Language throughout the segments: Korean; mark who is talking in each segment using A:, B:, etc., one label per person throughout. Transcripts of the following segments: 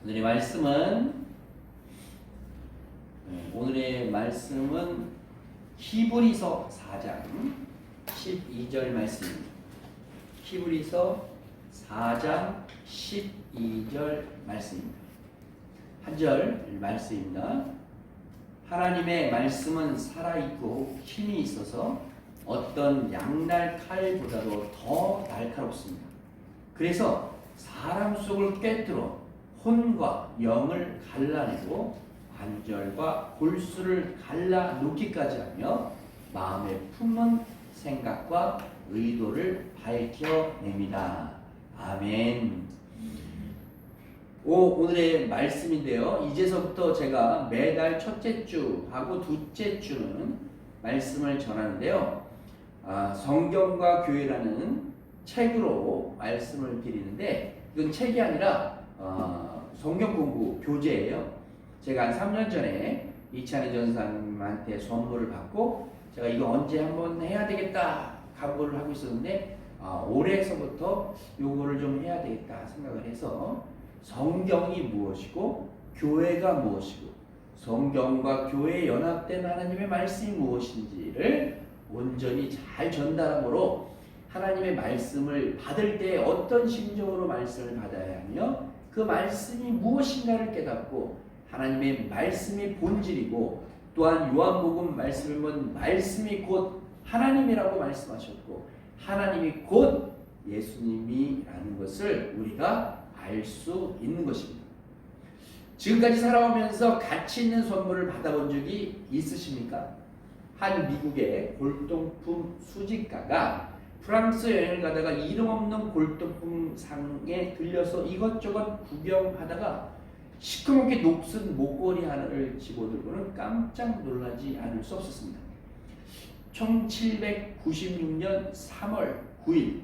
A: 오늘의 말씀은 히브리서 4장 12절 말씀입니다. 히브리서 4장 12절 말씀입니다. 한 절 말씀입니다. 하나님의 말씀은 살아있고 힘이 있어서 어떤 양날 칼보다도 더 날카롭습니다. 그래서 사람 속을 꿰뚫어 혼과 영을 갈라내고 관절과 골수를 갈라 놓기까지 하며 마음에 품은 생각과 의도를 밝혀냅니다. 아멘. 오늘의 말씀인데요. 이제서부터 제가 매달 첫째 주하고 둘째 주는 말씀을 전하는데요. 성경과 교회라는 책으로 말씀을 드리는데, 이건 책이 아니라 성경 공부 교재예요. 제가 한 3년 전에 이찬희 전사님한테 선물을 받고 제가 이거 언제 한번 해야 되겠다 각오를 하고 있었는데, 올해서부터 요거를 좀 해야 되겠다 생각을 해서 성경이 무엇이고 교회가 무엇이고 성경과 교회에 연합된 하나님의 말씀이 무엇인지를 온전히 잘 전달함으로 하나님의 말씀을 받을 때 어떤 심정으로 말씀을 받아야 하며 그 말씀이 무엇인가를 깨닫고 하나님의 말씀이 본질이고, 또한 요한복음 말씀을 보면 말씀이 곧 하나님이라고 말씀하셨고 하나님이 곧 예수님이라는 것을 우리가 알 수 있는 것입니다. 지금까지 살아오면서 가치 있는 선물을 받아본 적이 있으십니까? 한 미국의 골동품 수집가가 프랑스 여행을 가다가 이름 없는 골동품 상에 들려서 이것저것 구경하다가 시커멓게 녹슨 목걸이 하나를 집어들고는 깜짝 놀라지 않을 수 없었습니다. 1796년 3월 9일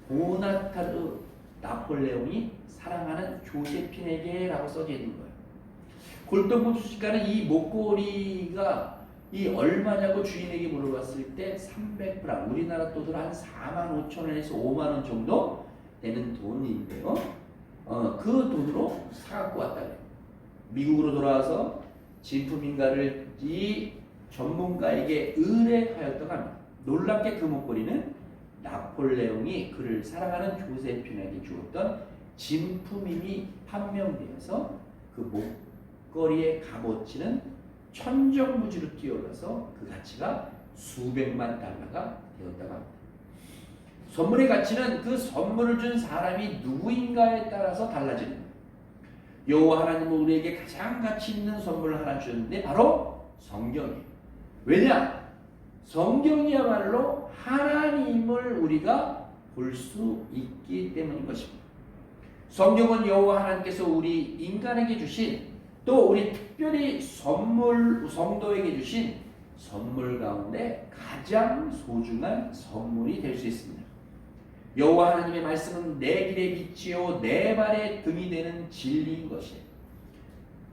A: 보나타르 나폴레옹이 사랑하는 조세핀에게 라고 써져 있는 거예요. 골동품 수집가는 이 목걸이가 이 얼마냐고 주인에게 물어봤을 때 300프랑, 우리나라 돈으로 한 45,000원에서 5만원 정도 되는 돈인데요. 그 돈으로 사갖고 왔다고요. 미국으로 돌아와서 진품인가를 이 전문가에게 의뢰하였다고 합니다. 놀랍게 그 목걸이는 나폴레옹이 그를 사랑하는 조세핀에게 주었던 진품임이 판명되어서 그 목걸이의 값어치는 천정부지로 뛰어올라서 그 가치가 수백만 달러가 되었다고 합니다. 선물의 가치는 그 선물을 준 사람이 누구인가에 따라서 달라지는 거예요. 여호와 하나님은 우리에게 가장 가치 있는 선물을 하나 주셨는데 바로 성경이에요. 왜냐? 성경이야말로 하나님을 우리가 볼 수 있기 때문인 것입니다. 성경은 여호와 하나님께서 우리 인간에게 주신, 또 우리 특별히 성도에게 주신 선물 가운데 가장 소중한 선물이 될 수 있습니다. 여호와 하나님의 말씀은 내 길의 빛이요 내 발의 등이 되는 진리인 것이에요.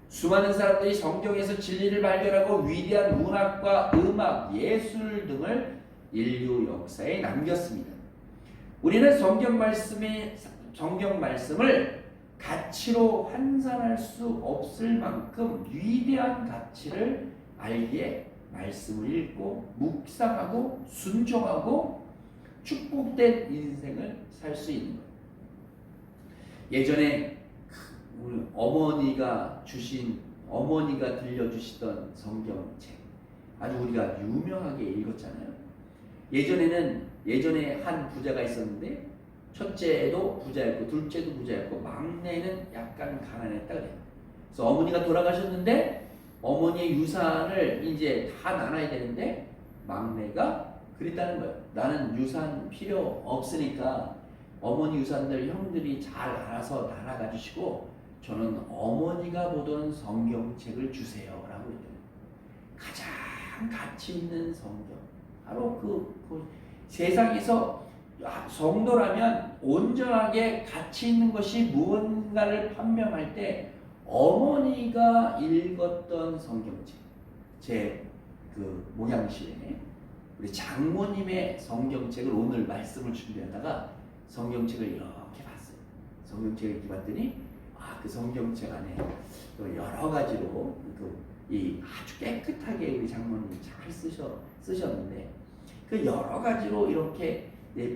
A: 수많은 사람들이 성경에서 진리를 발견하고 위대한 문학과 음악, 예술 등을 인류 역사에 남겼습니다. 우리는 성경 말씀을 가치로 환산할 수 없을 만큼 위대한 가치를 알기에 말씀을 읽고 묵상하고 순종하고 축복된 인생을 살 수 있는 거예요. 예전에 우리 어머니가 들려주시던 성경책 아주 우리가 유명하게 읽었잖아요. 예전에 한 부자가 있었는데 첫째도 부자였고 둘째도 부자였고 막내는 약간 가난했다 그래요. 그래서 어머니가 돌아가셨는데 어머니의 유산을 이제 다 나눠야 되는데 막내가 그랬다는 거예요. 나는 유산 필요 없으니까 어머니 유산들 형들이 잘 알아서 나눠가 주시고 저는 어머니가 보던 성경책을 주세요 라고 했더니 가장 가치 있는 성경, 바로 그 세상에서 성도라면 온전하게 가치 있는 것이 무언가를 판명할 때 어머니가 읽었던 성경책, 제 그 모양실에 우리 장모님의 성경책을 오늘 말씀을 준비하다가 성경책을 이렇게 봤어요. 성경책을 이렇게 봤더니 그 성경책 안에 또 여러 가지로 이 아주 깨끗하게 우리 장모님이 잘 쓰셨는데 그 여러 가지로 이렇게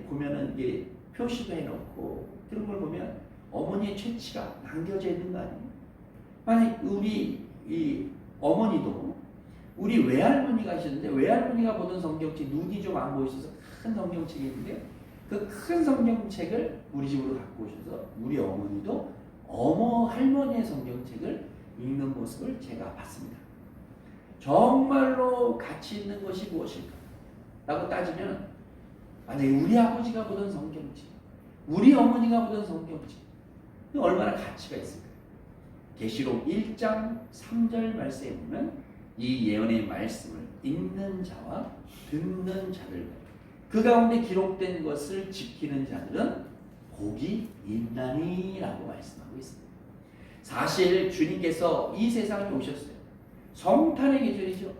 A: 보면은 이게 표시도 해놓고 그런 걸 보면 어머니의 채취가 남겨져 있는 거 아니에요? 만약 우리 이 어머니도 우리 외할머니가 하셨는데 외할머니가 보던 성경책 눈이 좀 안 보이셔서 큰 성경책이 있는데 그 큰 성경책을 우리 집으로 갖고 오셔서 우리 어머니도 할머니의 성경책을 읽는 모습을 제가 봤습니다. 정말로 가치 있는 것이 무엇일까? 라고 따지면 만약에 우리 아버지가 보던 성경책, 우리 어머니가 보던 성경책 얼마나 가치가 있을까요? 계시록 1장 3절 말씀에 보면 이 예언의 말씀을 읽는 자와 듣는 자들 그 가운데 기록된 것을 지키는 자들은 복이 있나니라고 말씀하고 있습니다. 사실 주님께서 이 세상에 오셨어요. 성탄의 계절이죠.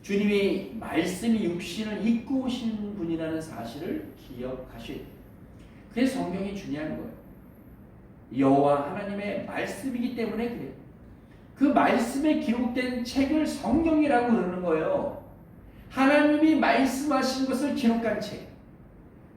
A: 주님이 말씀이 육신을 입고 오신 분이라는 사실을 기억하셔야 돼요. 그래서 성경이 중요한 거예요. 여호와 하나님의 말씀이기 때문에 그래요. 그 말씀에 기록된 책을 성경이라고 그러는 거예요. 하나님이 말씀하신 것을 기록한 책.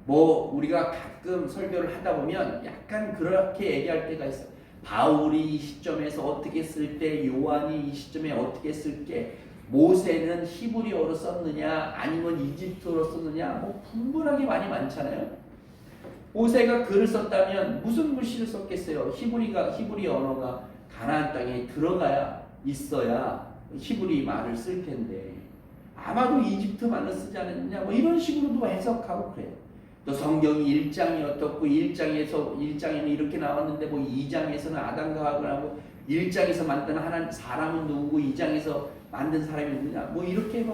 A: 우리가 가끔 설교를 하다 보면 약간 그렇게 얘기할 때가 있어요. 바울이 이 시점에서 어떻게 쓸 때, 요한이 이 시점에 어떻게 쓸 때, 모세는 히브리어로 썼느냐, 아니면 이집트어로 썼느냐, 분분하게 많잖아요. 모세가 글을 썼다면 무슨 글씨를 썼겠어요? 히브리 언어가 가나안 땅에 들어가야 있어야 히브리 말을 쓸 텐데 아마도 이집트 말을 쓰지 않았느냐 이런 식으로도 해석하고 그래요. 또 성경이 1장이 어떻고 1장에는 이렇게 나왔는데 2장에서는 아담과 하고 1장에서 만든 사람은 누구고 2장에서 만든 사람이 누구냐 이렇게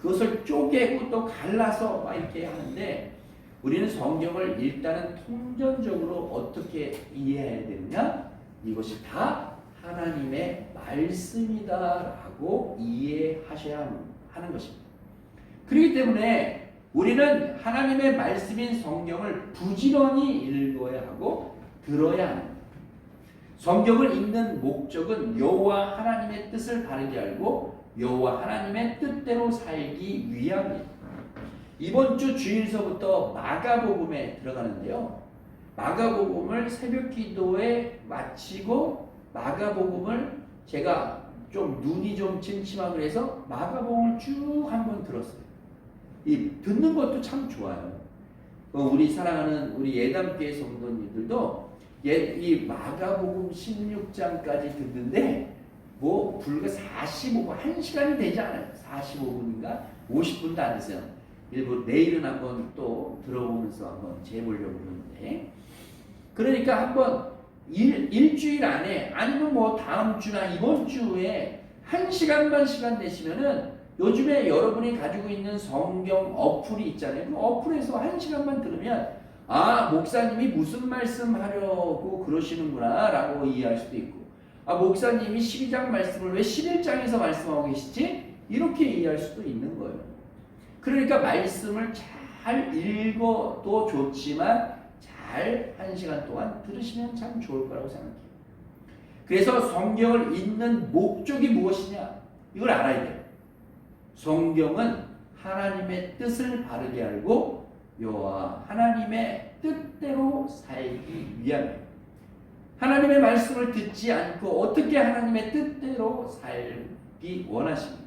A: 그것을 쪼개고 또 갈라서 이렇게 하는데 우리는 성경을 일단은 통전적으로 어떻게 이해해야 되느냐? 이것이 다 하나님의 말씀이다라고 이해하셔야 하는 것입니다. 그렇기 때문에 우리는 하나님의 말씀인 성경을 부지런히 읽어야 하고 들어야 합니다. 성경을 읽는 목적은 여호와 하나님의 뜻을 바르게 알고 여호와 하나님의 뜻대로 살기 위함입니다. 이번 주 주일서부터 마가복음에 들어가는데요. 마가복음을 새벽 기도에 마치고 마가복음을 제가 좀 눈이 좀 침침하고 그래서 마가복음을 쭉 한번 들었어요. 듣는 것도 참 좋아요. 우리 사랑하는 우리 예담교회 성도님들도 이 마가복음 16장까지 듣는데 불과 45분, 1시간이 되지 않아요. 45분인가? 50분도 안 됐어요. 일부 내일은 한번 또 들어보면서 한번 재보려고 그러는데 그러니까 한번 일주일 안에 아니면 다음 주나 이번 주에 1시간만 시간 내시면은 요즘에 여러분이 가지고 있는 성경 어플이 있잖아요. 그 어플에서 1시간만 들으면 목사님이 무슨 말씀 하려고 그러시는구나 라고 이해할 수도 있고 목사님이 12장 말씀을 왜 11장에서 말씀하고 계시지? 이렇게 이해할 수도 있는 거예요. 그러니까 말씀을 잘 읽어도 좋지만 잘 1시간 동안 들으시면 참 좋을 거라고 생각해요. 그래서 성경을 읽는 목적이 무엇이냐? 이걸 알아야 돼요. 성경은 하나님의 뜻을 바르게 알고 여호와 하나님의 뜻대로 살기 위함이에요. 하나님의 말씀을 듣지 않고 어떻게 하나님의 뜻대로 살기 원하십니까?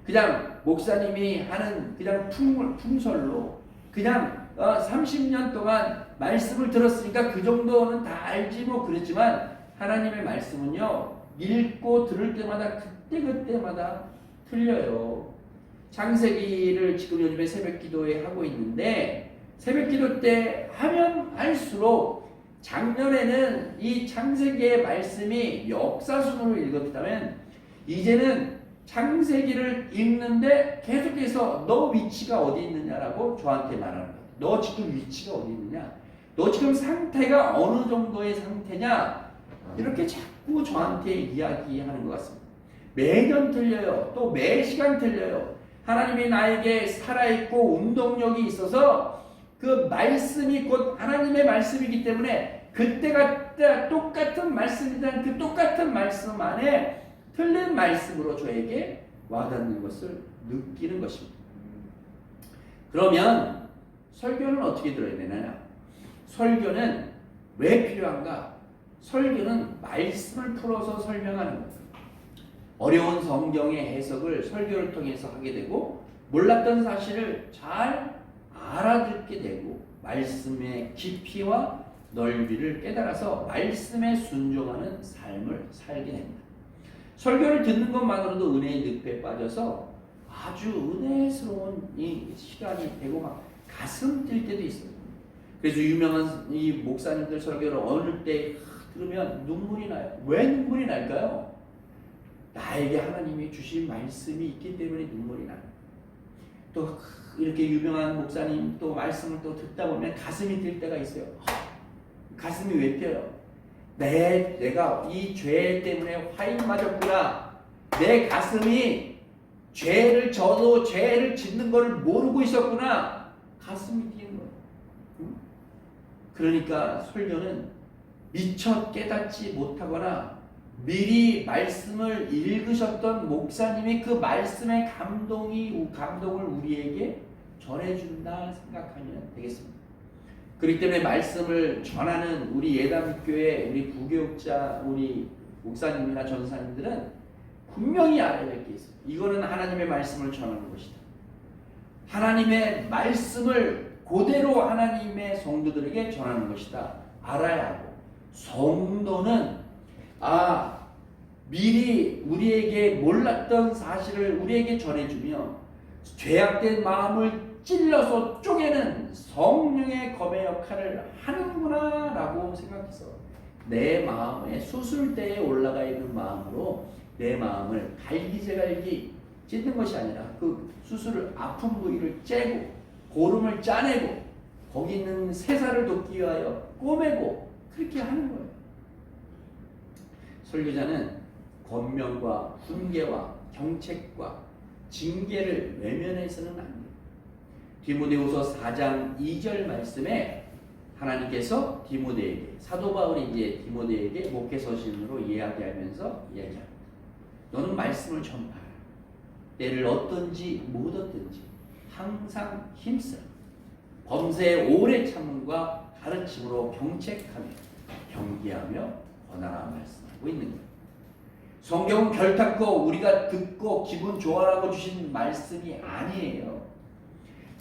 A: 그냥 목사님이 하는 그냥 풍설로 그냥 30년 동안 말씀을 들었으니까 그 정도는 다 알지 그랬지만 하나님의 말씀은요 읽고 들을 때마다 그때마다 틀려요. 창세기를 지금 요즘에 새벽기도에 하고 있는데 새벽기도 때 하면 할수록 작년에는 이 창세기의 말씀이 역사순으로 읽었다면 이제는 창세기를 읽는데 계속해서 너 위치가 어디 있느냐라고 저한테 말하는 거예요. 너 지금 위치가 어디 있느냐? 너 지금 상태가 어느 정도의 상태냐? 이렇게 자꾸 저한테 이야기하는 것 같습니다. 매년 틀려요. 또 매 시간 틀려요. 하나님이 나에게 살아있고 운동력이 있어서 그 말씀이 곧 하나님의 말씀이기 때문에 그때가 똑같은 말씀이란 그 똑같은 말씀 안에 틀린 말씀으로 저에게 와닿는 것을 느끼는 것입니다. 그러면 설교는 어떻게 들어야 되나요? 설교는 왜 필요한가? 설교는 말씀을 풀어서 설명하는 거예요. 어려운 성경의 해석을 설교를 통해서 하게 되고 몰랐던 사실을 잘 알아듣게 되고 말씀의 깊이와 넓이를 깨달아서 말씀에 순종하는 삶을 살게 됩니다. 설교를 듣는 것만으로도 은혜의 늪에 빠져서 아주 은혜스러운 이 시간이 되고 막 가슴 뛸 때도 있어요. 그래서 유명한 이 목사님들 설교를 어느 때 들으면 눈물이 나요. 왜 눈물이 날까요? 나에게 하나님이 주신 말씀이 있기 때문에 눈물이 나요. 또 이렇게 유명한 목사님 또 말씀을 또 듣다 보면 가슴이 뛸 때가 있어요. 가슴이 왜 뛰어요? 내가 이 죄 때문에 화인 맞았구나. 내 가슴이 죄를 져도 죄를 짓는 걸 모르고 있었구나. 가슴이 뛰는 거예요. 그러니까 설교는 미처 깨닫지 못하거나 미리 말씀을 읽으셨던 목사님이 그 말씀의 감동을 우리에게 전해준다 생각하면 되겠습니다. 그렇기 때문에 말씀을 전하는 우리 예담교회, 우리 부교육자, 우리 목사님이나 전사님들은 분명히 알아야 될 게 있어요. 이거는 하나님의 말씀을 전하는 것이다. 하나님의 말씀을 그대로 하나님의 성도들에게 전하는 것이다. 알아야 하고, 성도는 미리 우리에게 몰랐던 사실을 우리에게 전해주며 죄악된 마음을 찔러서 쪼개는 성령의 검의 역할을 하는구나 라고 생각해서 내 마음에 수술대에 올라가 있는 마음으로 내 마음을 갈기제갈기 찢는 것이 아니라 그 수술을 아픈 부위를 째고 고름을 짜내고 거기 있는 새살을 돕기 위하여 꼬매고 그렇게 하는 거예요. 설교자는 권면과 훈계와 경책과 징계를 외면해서는 안 돼요. 디모데후서 4장 2절 말씀에 하나님께서 디모데에게, 사도 바울이 이제 디모데에게 목회 서신으로 이야기하면서 이야기합니다. 너는 말씀을 전파하라. 때를 얻든지 못 얻든지 항상 힘쓰라. 범사에 오래 참음과 가르침으로 경책하며 경계하며 권하라 말씀하고 있는 거예요. 성경은 결단코 우리가 듣고 기분 좋아라고 주신 말씀이 아니에요.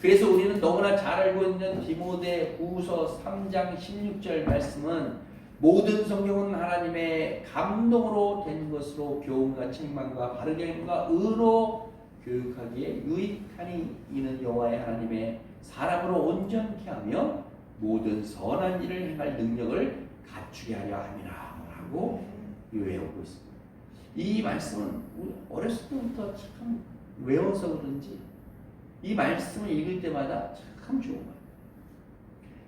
A: 그래서 우리는 너무나 잘 알고 있는 디모데후서 3장 16절 말씀은 모든 성경은 하나님의 감동으로 된 것으로 교훈과 책망과 바르게 함과 의로 교육하기에 유익하니 이는 여호와의 하나님의 사람으로 온전케 하며 모든 선한 일을 행할 능력을 갖추게 하려 함이라 라고 외우고 있습니다. 이 말씀은 우리 어렸을 때부터 참 외워서 그런지 이 말씀을 읽을 때마다 참 좋은 거예요.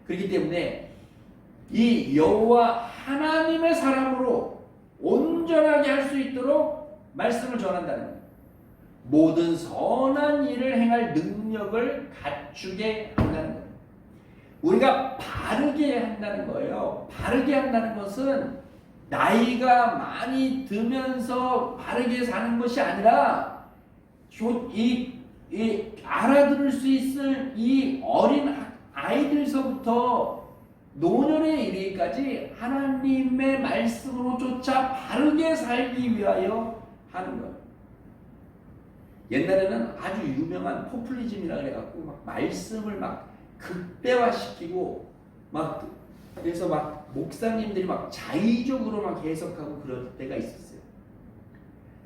A: 그렇기 때문에 이 여호와 하나님의 사람으로 온전하게 할 수 있도록 말씀을 전한다는 거예요. 모든 선한 일을 행할 능력을 갖추게 한다는 거예요. 우리가 바르게 한다는 거예요. 바르게 한다는 것은 나이가 많이 들면서 바르게 사는 것이 아니라 알아들을 수 있을 이 어린 아이들서부터 노년에 이르기까지 하나님의 말씀으로 쫓아 바르게 살기 위하여 하는 거예요. 옛날에는 아주 유명한 포퓰리즘이라 그래갖고 막 말씀을 막 극대화시키고 막 그래서 막 목사님들이 막 자의적으로 막 해석하고 그럴 때가 있었어요.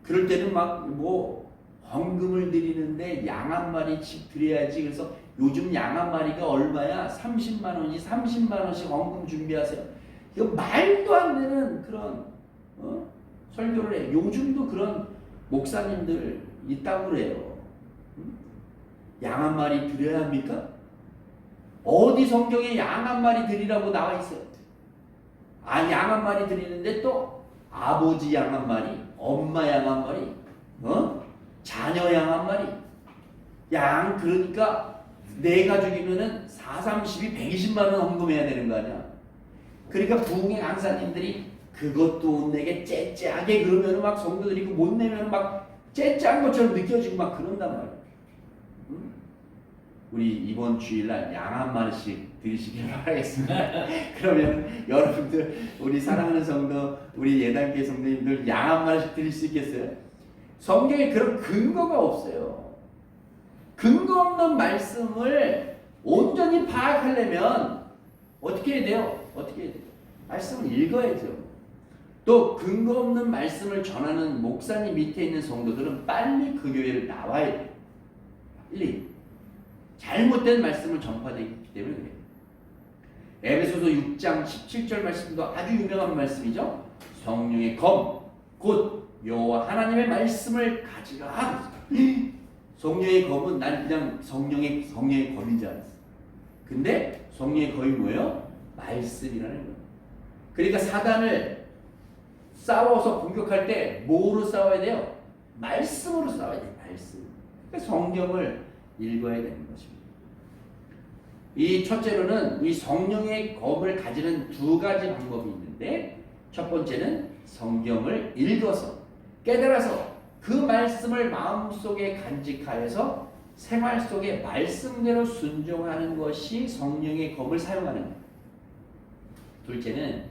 A: 그럴 때는 막 뭐 헌금을 드리는데 양 한 마리씩 드려야지. 그래서 요즘 양 한 마리가 얼마야? 30만 원이 30만 원씩 헌금 준비하세요. 이거 말도 안 되는 그런 설교를 해. 요즘도 그런 목사님들 있다고 그래요. 양 한 마리 드려야 합니까? 어디 성경에 양 한 마리 드리라고 나와 있어요? 양 한 마리 드리는데 또 아버지 양 한 마리, 엄마 양 한 마리, 자녀 양 한 마리. 그러니까 네 가족이면은 4, 30이 120만 원 헌금해야 되는 거 아니야? 그러니까 부흥의 강사님들이 그것도 못 내게 째째하게 그러면 막 성도들이 그 못 내면 막 째째한 것처럼 느껴지고 막 그런단 말이야. 응? 우리 이번 주일날 양 한 마리씩 드리시길 바라겠습니다. 그러면 여러분들 우리 사랑하는 성도 우리 예단계 성도님들 양 한 마리씩 드릴 수 있겠어요? 성경에 그런 근거가 없어요. 근거 없는 말씀을 온전히 파악하려면 어떻게 해야 돼요? 어떻게 해야 돼요? 말씀을 읽어야죠. 또 근거 없는 말씀을 전하는 목사님 밑에 있는 성도들은 빨리 그 교회를 나와야 돼요. 빨리. 잘못된 말씀을 전파되기 때문에 그래요. 에베소서 6장 17절 말씀도 아주 유명한 말씀이죠. 성령의 검, 곧 여호와 하나님의 말씀을 가지라. 성령의 검은 난 그냥 성령의 검인 줄 알았어. 근데 성령의 검이 뭐예요? 말씀이라는 거예요. 그러니까 사단을 싸워서 공격할 때 뭐로 싸워야 돼요? 말씀으로 싸워야 돼요. 말씀. 그러니까 성경을 읽어야 되는 것입니다. 이 첫째로는 이 성령의 검을 가지는 두 가지 방법이 있는데, 첫 번째는 성경을 읽어서 깨달아서 그 말씀을 마음속에 간직하여서 생활 속에 말씀대로 순종하는 것이 성령의 검을 사용하는 것. 둘째는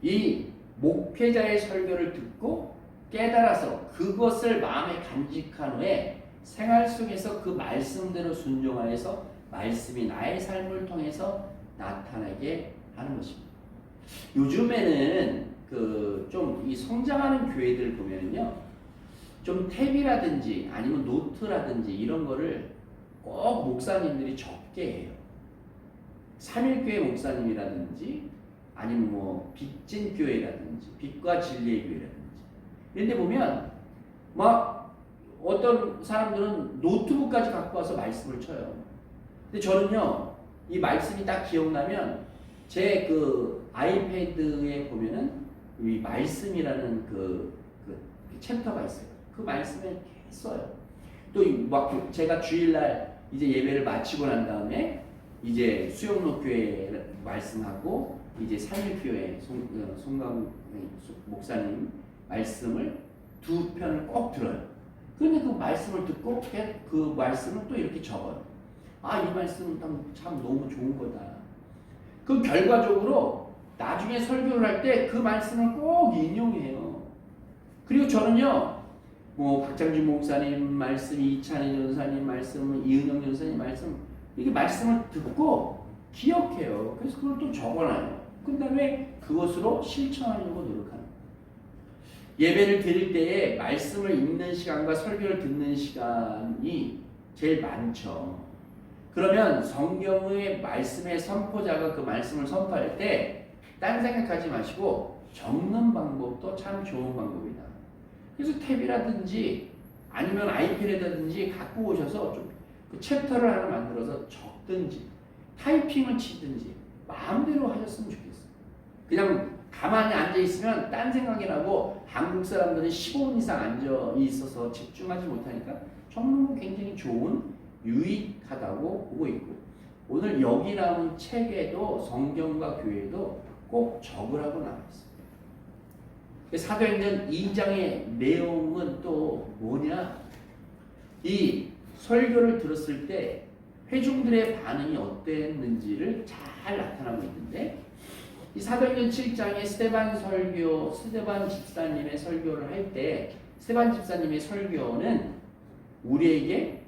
A: 이 목회자의 설교를 듣고 깨달아서 그것을 마음에 간직한 후에 생활 속에서 그 말씀대로 순종하여서 말씀이 나의 삶을 통해서 나타나게 하는 것입니다. 요즘에는 좀 이 성장하는 교회들 보면요, 좀 탭이라든지 아니면 노트라든지 이런 거를 꼭 목사님들이 적게 해요. 3일교회 목사님이라든지 아니면 뭐 빛진 교회라든지 빛과 진리의 교회라든지 이런 데 보면 막 어떤 사람들은 노트북까지 갖고 와서 말씀을 쳐요. 근데 저는요, 이 말씀이 딱 기억나면 제 그 아이패드에 보면은 이 말씀이라는 그 챕터가 있어요. 그 말씀에 써요. 또 막 제가 주일날 이제 예배를 마치고 난 다음에 이제 수영로 교회 말씀하고 이제 삼일교회 송강 목사님 말씀을 두 편을 꼭 들어요. 그런데 그 말씀을 듣고 그 말씀을 또 이렇게 적어요. 아, 이 말씀은 참 너무 좋은 거다. 그 결과적으로 나중에 설교를 할 때 그 말씀을 꼭 인용해요. 그리고 저는요, 뭐 박장준 목사님 말씀, 이찬희 전사님 말씀, 이은영 전사님 말씀, 이게 말씀을 듣고 기억해요. 그래서 그걸 또 적어놔요. 그 다음에 그것으로 실천하려고 노력하는 거예요. 예배를 드릴 때에 말씀을 읽는 시간과 설교를 듣는 시간이 제일 많죠. 그러면 성경의 말씀의 선포자가 그 말씀을 선포할 때 딴 생각하지 마시고 적는 방법도 참 좋은 방법이다. 그래서 탭이라든지 아니면 아이패드라든지 갖고 오셔서 좀 그 챕터를 하나 만들어서 적든지 타이핑을 치든지 마음대로 하셨으면 좋겠어요. 그냥 가만히 앉아 있으면 딴 생각이 나고 한국 사람들은 15분 이상 앉아 있어서 집중하지 못하니까 적는 건 굉장히 좋은 유익하다고 보고 있고, 오늘 여기 나온 책에도 성경과 교회도 꼭 적으라고 나와 있습니다. 사도행전 2장의 내용은 또 뭐냐? 이 설교를 들었을 때 회중들의 반응이 어땠는지를 잘 나타나고 있는데, 이 사도행전 7장에 스데반 집사님의 설교를 할 때 스데반 집사님의 설교는 우리에게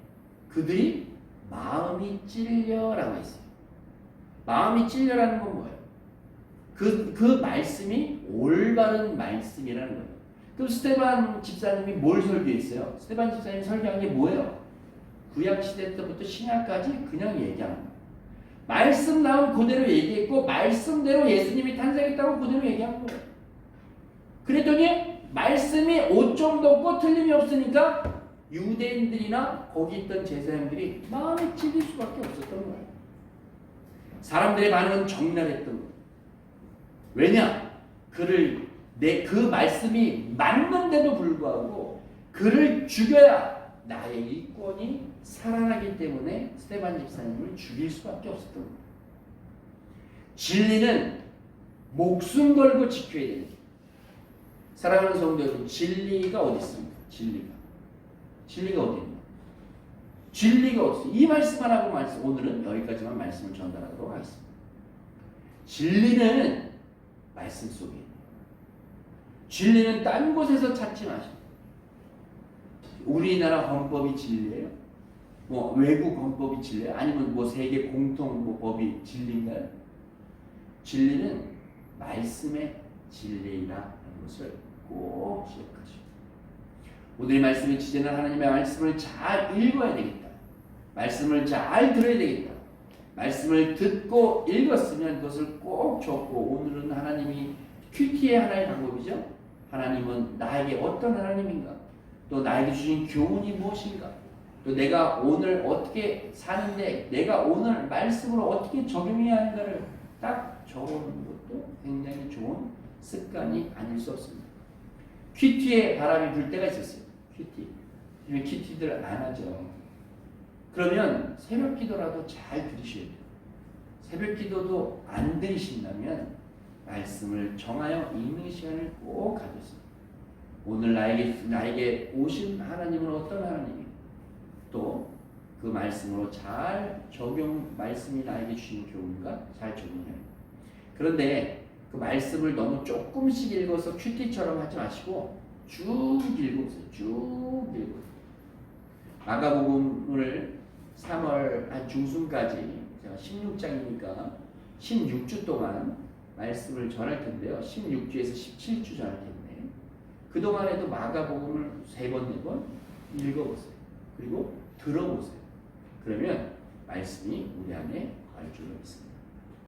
A: 그들이 마음이 찔려라고 했어요. 마음이 찔려라는 건 뭐예요? 그 말씀이 올바른 말씀이라는 거예요. 그럼 스데반 집사님이 뭘 설교했어요? 스데반 집사님이 설교한 게 뭐예요? 구약시대 때부터 신약까지 그냥 얘기하는 거예요. 말씀 나온 그대로 얘기했고 말씀대로 예수님이 탄생했다고 그대로 얘기한 거예요. 그랬더니 말씀이 오점도 없고 틀림이 없으니까 유대인들이나 거기 있던 제사장들이 마음에 찔릴 수밖에 없었던 거예요. 사람들의 반응은 적나랬던 거예요. 왜냐? 그 말씀이 맞는데도 불구하고 그를 죽여야 나의 이권이 살아나기 때문에 스데반 집사님을 죽일 수밖에 없었던 거예요. 진리는 목숨 걸고 지켜야 되는 게. 사랑하는 성도 여러분, 진리가 어디 있습니까? 진리가 어디 있나? 진리가 어디 있어요? 이 말씀 하나고 오늘은 여기까지만 말씀을 전달하도록 하겠습니다. 진리는 말씀 속에 있는. 진리는 딴 곳에서 찾지 마십시오. 우리나라 헌법이 진리예요? 뭐 외국 헌법이 진리예요? 아니면 뭐 세계 공통 뭐 법이 진리인가요? 진리는 말씀의 진리라는 것을 꼭 기억하시고, 오늘의 말씀의 주제는 하나님의 말씀을 잘 읽어야 되겠다. 말씀을 잘 들어야 되겠다. 말씀을 듣고 읽었으면 그것을 꼭 적고, 오늘은 하나님이 큐티의 하나의 방법이죠. 하나님은 나에게 어떤 하나님인가? 또 나에게 주신 교훈이 무엇인가? 또 내가 오늘 어떻게 사는데 내가 오늘 말씀으로 어떻게 적용해야 하는가를 딱 적어놓는 것도 굉장히 좋은 습관이 아닐 수 없습니다. 큐티에 바람이 불 때가 있었어요. 큐티. 요즘 큐티들 안 하죠. 그러면 새벽 기도라도 잘 들으셔야 돼요. 새벽 기도도 안 들으신다면 말씀을 정하여 읽는 시간을 꼭 가졌습니다. 오늘 나에게 오신 하나님은 어떤 하나님이고, 또 그 말씀으로 잘 말씀이 나에게 주신 교훈과 잘 적용해요. 그런데 그 말씀을 너무 조금씩 읽어서 큐티처럼 하지 마시고 쭉 읽어보세요. 쭉 읽어보세요. 마가복음을 3월 한 중순까지, 제가 16장이니까 16주 동안 말씀을 전할 텐데요. 16주에서 17주 전할 텐데, 그동안에도 마가복음을 3번, 4번 읽어보세요. 그리고 들어보세요. 그러면 말씀이 우리 안에 갈 줄로 믿습니다.